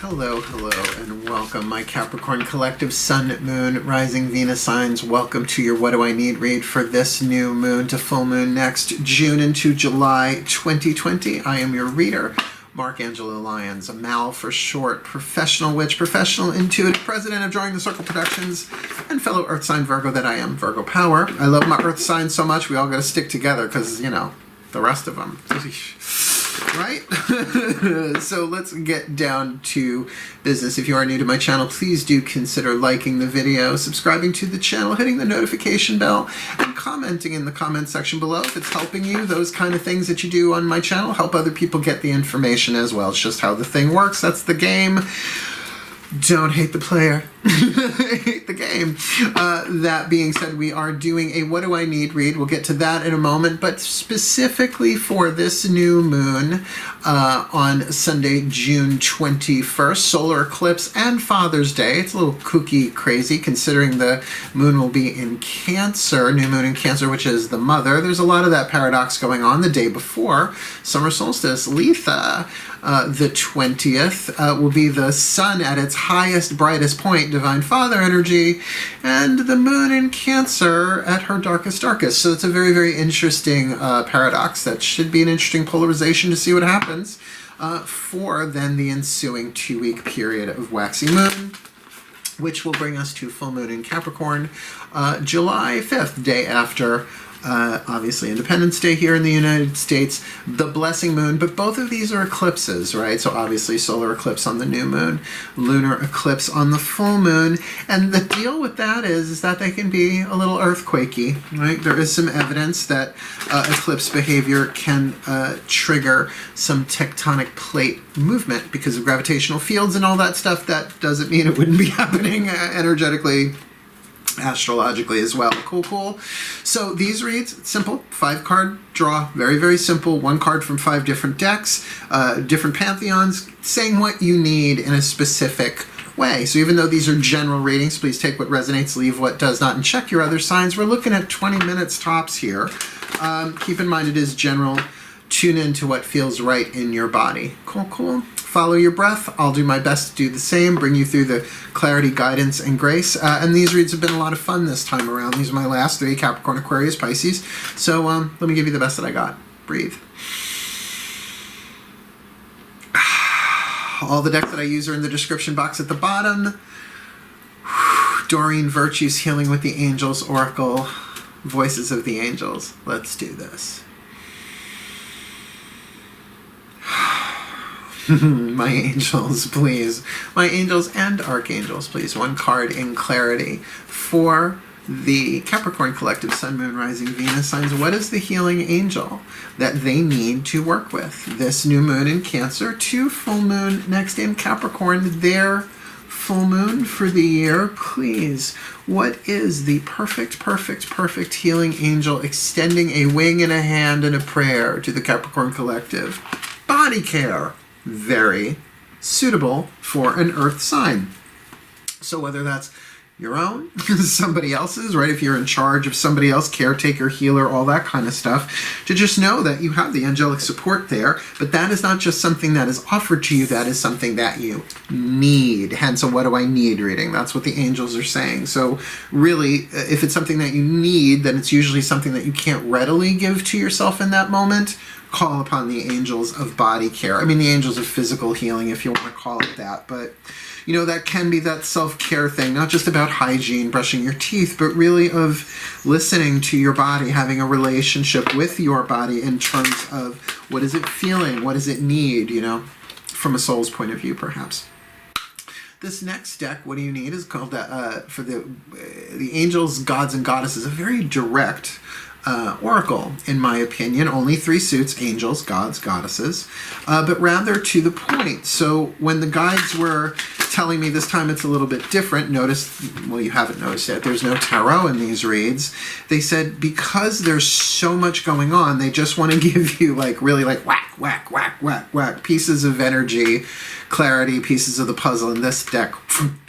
Hello, hello, and welcome, my Capricorn collective Sun, Moon, Rising, Venus signs. Welcome to your What Do I Need read for this new moon to full moon next June into July 2020. I am your reader, Angelo Lyons, a Mal for short, professional witch, professional intuitive, president of DrawingTheCircle Productions, and fellow Earth sign Virgo that I am, Virgo Power. I love my Earth sign so much, we all got to stick together because, you know, the rest of them. Right? So let's get down to business. If you are new to my channel, please do consider liking the video, subscribing to the channel, hitting the notification bell, and commenting in the comment section below if it's helping you. Those kind of things that you do on my channel help other people get the information as well. It's just how the thing works. That's the game. Don't hate the player. Hate the game. That being said, we are doing a What Do I Need read. We'll get to that in a moment, but specifically for this new moon on Sunday, June 21st, solar eclipse and Father's Day. It's a little kooky crazy considering the moon will be in Cancer, new moon in Cancer, which is the mother. There's a lot of that paradox going on the day before summer solstice. Letha, the 20th, will be the sun at its highest, brightest point, Divine Father energy, and the moon in Cancer at her darkest. So it's a very, very interesting paradox. That should be an interesting polarization to see what happens for then the ensuing 2-week period of waxy moon, which will bring us to full moon in Capricorn, July 5th, day after obviously Independence Day here in the United States, the blessing moon, but both of these are eclipses, right? So obviously solar eclipse on the new moon, lunar eclipse on the full moon, and the deal with that is that they can be a little earthquakey, right? There is some evidence that eclipse behavior can trigger some tectonic plate movement because of gravitational fields and all that stuff. That doesn't mean it wouldn't be happening energetically, astrologically as well. Cool. So these reads, simple, 5-card draw, very, very simple. 1 card from 5 different decks, different pantheons, saying what you need in a specific way. So even though these are general readings, please take what resonates, leave what does not, and check your other signs. We're looking at 20 minutes tops here. Keep in mind it is general. Tune into what feels right in your body. Cool. Follow your breath. I'll do my best to do the same, bring you through the clarity, guidance, and grace. And these reads have been a lot of fun this time around. These are my last 3, Capricorn, Aquarius, Pisces. So let me give you the best that I got. Breathe. All the decks that I use are in the description box at the bottom. Doreen Virtue's Healing with the Angels, Oracle, Voices of the Angels. Let's do this. My angels, please. My angels and archangels, please. 1 card in clarity for the Capricorn collective Sun, Moon, Rising, Venus signs. What is the healing angel that they need to work with? This new moon in Cancer, 2 full moon next in Capricorn, their full moon for the year. Please, what is the perfect healing angel extending a wing and a hand and a prayer to the Capricorn collective? Body care. Very suitable for an earth sign. So whether that's your own, somebody else's, right? If you're in charge of somebody else, caretaker, healer, all that kind of stuff, to just know that you have the angelic support there, but that is not just something that is offered to you, that is something that you need. Hence a What Do I Need reading. That's what the angels are saying. So really, if it's something that you need, then it's usually something that you can't readily give to yourself in that moment. Call upon the angels of body care. I mean, the angels of physical healing, if you want to call it that. But, you know, that can be that self-care thing, not just about hygiene, brushing your teeth, but really of listening to your body, having a relationship with your body in terms of what is it feeling, what does it need, you know, from a soul's point of view, perhaps. This next deck, What Do You Need, is called, for the angels, gods, and goddesses, a very direct oracle, in my opinion. Only 3 suits, angels, gods, goddesses, but rather to the point. So when the guides were telling me this time it's a little bit different, notice, well, you haven't noticed yet, there's no tarot in these reads. They said because there's so much going on, they just want to give you like really like whack pieces of energy, clarity, pieces of the puzzle, and this deck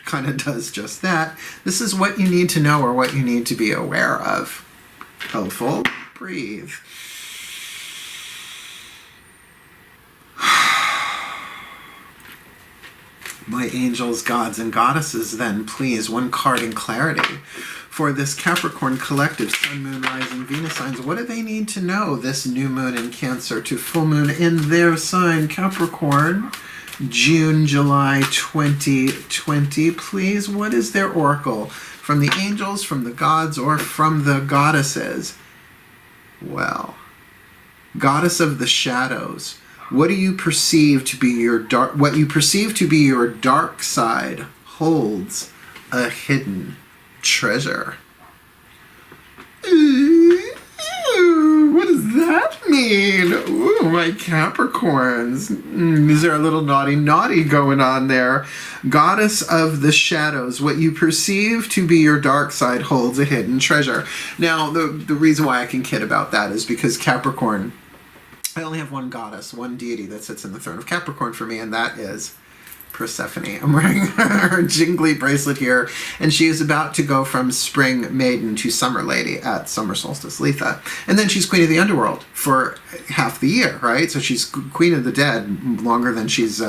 kind of does just that. This is what you need to know or what you need to be aware of. Helpful. Breathe. My angels, gods, and goddesses, then please, one card in clarity for this Capricorn collective, Sun, Moon, Rising, Venus signs. What do they need to know this new moon in Cancer to full moon in their sign, Capricorn, June, July 2020? Please, what is their oracle from the angels, from the gods, or from the goddesses? Well, goddess of the shadows, what do you perceive to be your dark? What you perceive to be your dark side holds a hidden treasure. Ooh, what does that mean? Ooh, my Capricorns. Is there a little naughty going on there? Goddess of the shadows, what you perceive to be your dark side holds a hidden treasure. Now, the reason why I can kid about that is because Capricorn, I only have one goddess, one deity that sits in the throne of Capricorn for me, and that is Persephone. I'm wearing her jingly bracelet here, and she is about to go from spring maiden to summer lady at summer solstice, Letha. And then she's queen of the underworld for half the year, right? So she's queen of the dead longer than she's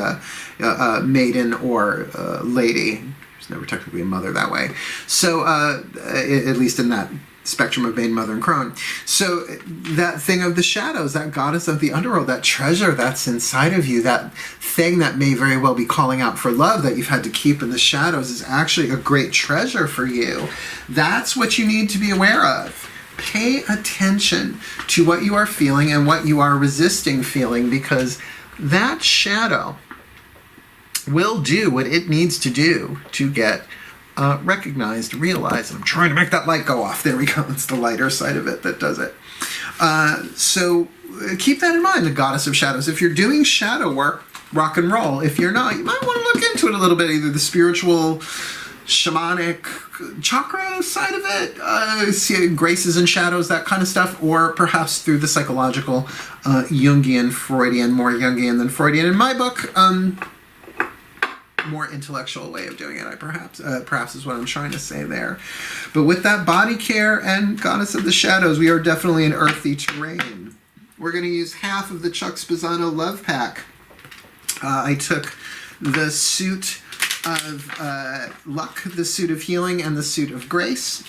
maiden or lady. She's never technically a mother that way. So at least in that spectrum of maiden, mother, and crone. So that thing of the shadows, that goddess of the underworld, that treasure that's inside of you, that thing that may very well be calling out for love that you've had to keep in the shadows, is actually a great treasure for you. That's what you need to be aware of. Pay attention to what you are feeling and what you are resisting feeling, because that shadow will do what it needs to do to get recognized, realized. I'm trying to make that light go off. There we go. It's the lighter side of it that does it. So keep that in mind, the goddess of shadows. If you're doing shadow work, rock and roll. If you're not, you might want to look into it a little bit, either the spiritual, shamanic, chakra side of it, see graces and shadows, that kind of stuff, or perhaps through the psychological, Jungian, Freudian, more Jungian than Freudian in my book, more intellectual way of doing it, perhaps is what I'm trying to say there. But with that body care and goddess of the shadows, we are definitely in earthy terrain. We're going to use half of the Chuck Spezzano Love Pack. I took the suit of luck, the suit of healing, and the suit of grace.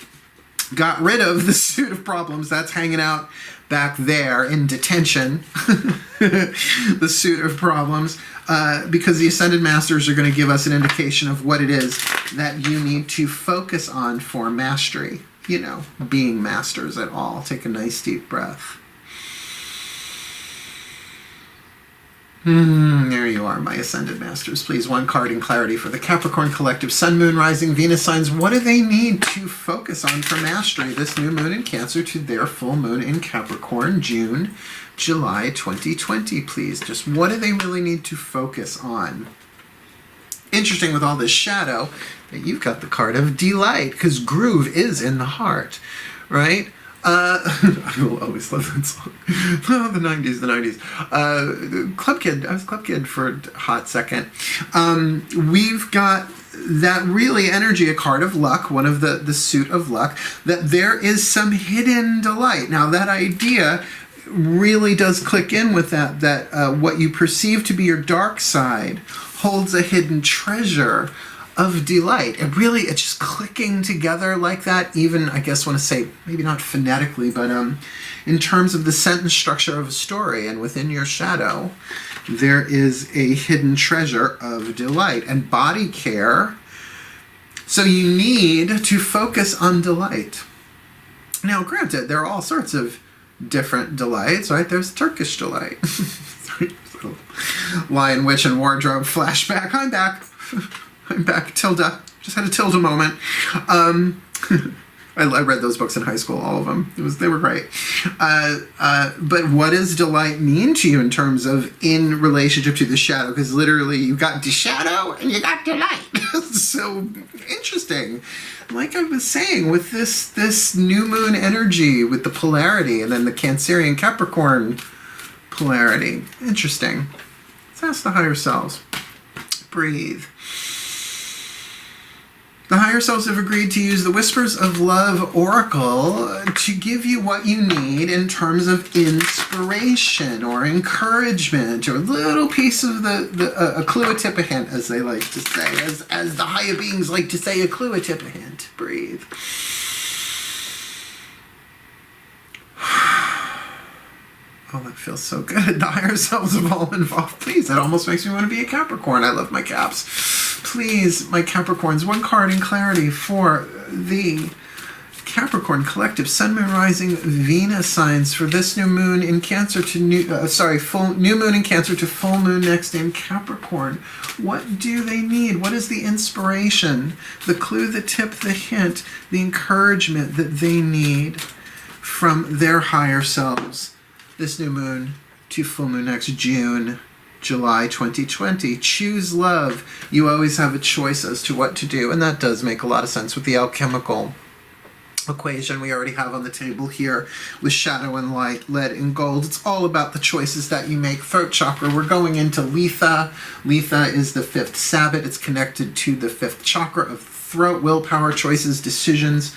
Got rid of the suit of problems that's hanging out back there in detention, the suit of problems, because the Ascended Masters are going to give us an indication of what it is that you need to focus on for mastery. You know, being masters at all. Take a nice deep breath. There you are, my Ascended Masters. Please, one card in clarity for the Capricorn collective, Sun, Moon, Rising, Venus signs. What do they need to focus on for mastery this new moon in Cancer to their full moon in Capricorn, June, July 2020, please? Just what do they really need to focus on? Interesting with all this shadow that you've got the card of delight, because groove is in the heart, right? I will always love that song. Oh, the 90s. Club Kid. I was Club Kid for a hot second. We've got that really energy, a card of luck, one of the suit of luck, that there is some hidden delight. Now, that idea really does click in with that what you perceive to be your dark side holds a hidden treasure of delight. It's just clicking together like that, even, I guess, want to say, maybe not phonetically, but in terms of the sentence structure of a story. And within your shadow, there is a hidden treasure of delight and body care. So you need to focus on delight. Now, granted, there are all sorts of different delights, right? There's Turkish delight. Lion, Witch, and Wardrobe flashback. I'm back. I'm back. Tilda. Just had a Tilda moment. I read those books in high school, all of them. They were great. But what does delight mean to you in terms of in relationship to the shadow? Because literally you got the shadow and you got delight. So interesting. Like I was saying, with this new moon energy, with the polarity, and then the Cancerian Capricorn polarity. Interesting. Let's ask the higher selves. Breathe. The higher selves have agreed to use the Whispers of Love Oracle to give you what you need in terms of inspiration or encouragement or a little piece of a clue, a tip, a hint, as they like to say. As the higher beings like to say, a clue, a tip, a hint. Breathe. Oh, that feels so good. The higher selves have all involved. Please, that almost makes me want to be a Capricorn. I love my Caps. Please, my Capricorns, one card in clarity for the Capricorn collective Sun, Moon, Rising, Venus signs for this new moon in Cancer to new moon in Cancer to full moon next in Capricorn. What do they need? What is the inspiration, the clue, the tip, the hint, the encouragement that they need from their higher selves? This new moon to full moon next June, July 2020. Choose love. You always have a choice as to what to do, and that does make a lot of sense with the alchemical equation we already have on the table here with shadow and light, lead and gold. It's all about the choices that you make. Throat chakra, we're going into Letha. Letha is the fifth Sabbath. It's connected to the fifth chakra of throat, willpower, choices, decisions.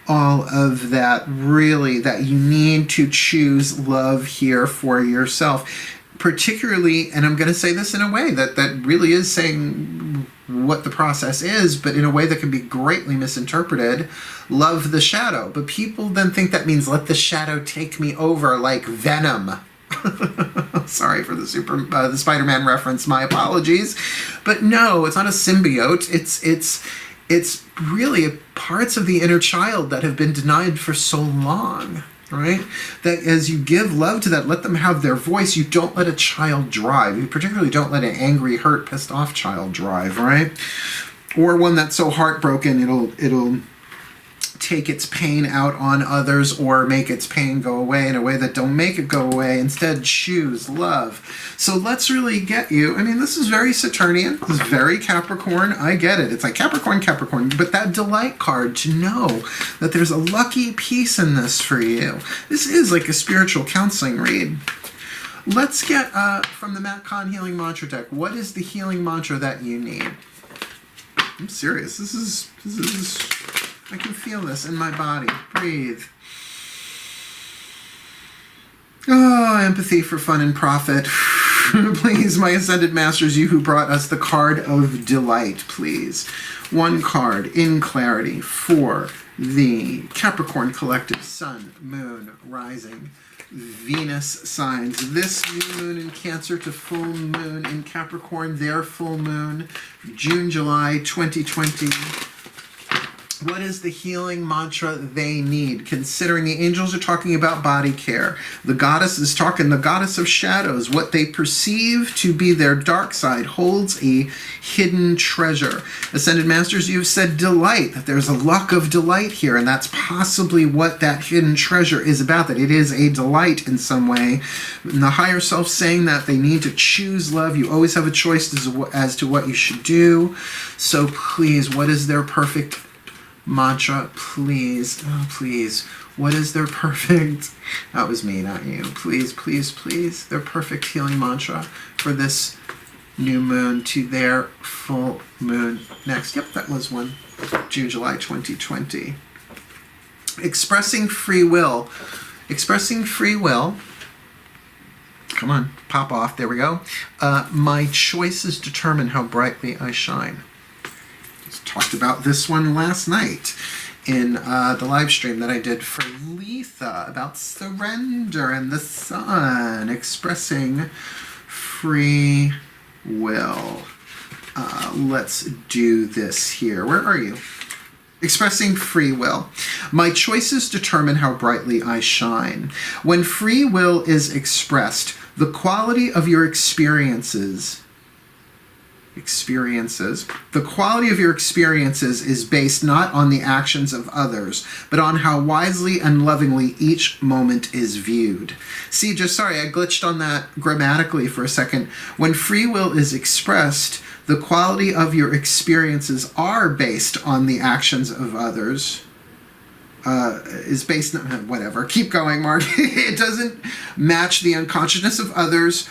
All of that, really, that you need to choose love here for yourself. Particularly, and I'm going to say this in a way that really is saying what the process is, but in a way that can be greatly misinterpreted. Love the shadow. But people then think that means let the shadow take me over, like Venom. Sorry for the Spider-Man reference. My apologies. But no, it's not a symbiote. It's really parts of the inner child that have been denied for so long, right? That as you give love to that, let them have their voice. You don't let a child drive. You particularly don't let an angry, hurt, pissed off child drive, right? Or one that's so heartbroken it'll take its pain out on others or make its pain go away in a way that don't make it go away. Instead, choose love. So let's really get you. I mean, this is very Saturnian. This is very Capricorn. I get it. It's like Capricorn. But that delight card, to know that there's a lucky piece in this for you. This is like a spiritual counseling read. Let's get from the Matt Kahn Healing Mantra deck. What is the healing mantra that you need? I'm serious. This is I can feel this in my body. Breathe. Oh, empathy for fun and profit. Please, my Ascended Masters, you who brought us the card of delight, please. One card in clarity for the Capricorn collective Sun, Moon, Rising, Venus signs. This new moon in Cancer to full moon in Capricorn, their full moon, June, July 2020. What is the healing mantra they need? Considering the angels are talking about body care. The goddess is talking, the goddess of shadows. What they perceive to be their dark side holds a hidden treasure. Ascended Masters, you've said delight, that there's a luck of delight here, and that's possibly what that hidden treasure is about, that it is a delight in some way. And the higher self saying that they need to choose love. You always have a choice as to what you should do. So please, what is their perfect mantra? Please, oh please, what is their perfect, that was me, not you, please, please, please, their perfect healing mantra for this new moon to their full moon next? Yep, that was one, June, July 2020. Expressing free will. Expressing free will. Come on, pop off, there we go. My choices determine how brightly I shine. Talked about this one last night in the live stream that I did for Letha about surrender and the sun, expressing free will. Let's do this here. Where are you? Expressing free will. My choices determine how brightly I shine. When free will is expressed, the quality of your experiences, the quality of your experiences is based not on the actions of others, but on how wisely and lovingly each moment is viewed. See, just sorry, I glitched on that grammatically for a second. When free will is expressed, the quality of your experiences are based on the actions of others, is based on whatever. Keep going, Mark. It doesn't match the unconsciousness of others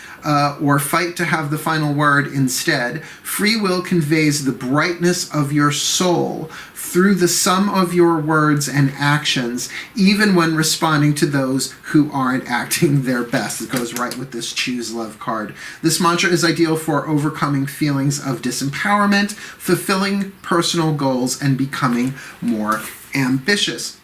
or fight to have the final word. Instead, free will conveys the brightness of your soul through the sum of your words and actions, even when responding to those who aren't acting their best. It goes right with this Choose Love card. This mantra is ideal for overcoming feelings of disempowerment, fulfilling personal goals, and becoming more ambitious.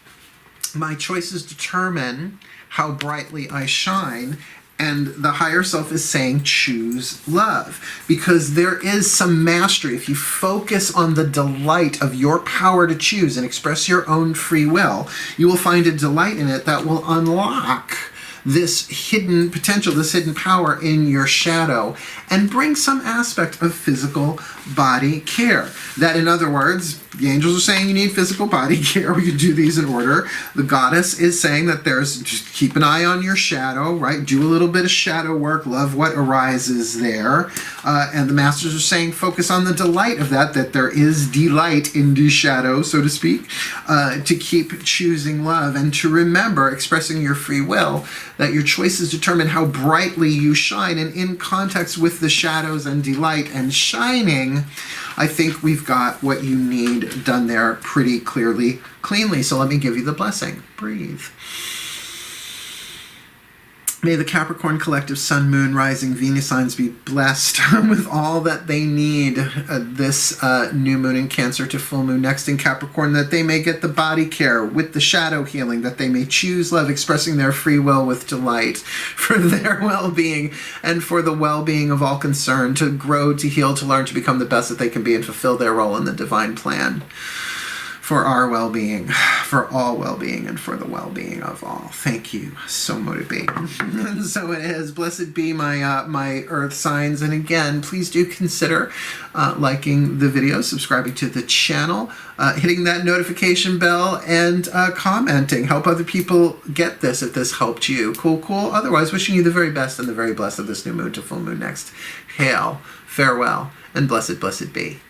My choices determine how brightly I shine, and the higher self is saying choose love, because there is some mastery. If you focus on the delight of your power to choose and express your own free will, you will find a delight in it that will unlock this hidden potential, this hidden power in your shadow, and bring some aspect of physical body care. That, in other words, the angels are saying you need physical body care. We can do these in order. The goddess is saying that there's, just keep an eye on your shadow, right? Do a little bit of shadow work, love what arises there. And the masters are saying focus on the delight of that there is delight in the shadow, so to speak, to keep choosing love and to remember, expressing your free will, that your choices determine how brightly you shine. And in context with the shadows and delight and shining, I think we've got what you need done there pretty clearly, cleanly. So let me give you the blessing. Breathe. May the Capricorn collective Sun, Moon, Rising, Venus signs be blessed with all that they need this new moon in Cancer to full moon next in Capricorn, that they may get the body care with the shadow healing, that they may choose love, expressing their free will with delight for their well-being and for the well-being of all concerned, to grow, to heal, to learn, to become the best that they can be, and fulfill their role in the divine plan for our well-being, for all well-being, and for the well-being of all. Thank you. So motivating. And so it is. Blessed be my earth signs. And again, please do consider liking the video, subscribing to the channel, hitting that notification bell, and commenting. Help other people get this if this helped you. Cool, cool. Otherwise, wishing you the very best and the very blessed of this new moon to full moon next. Hail, farewell, and blessed, blessed be.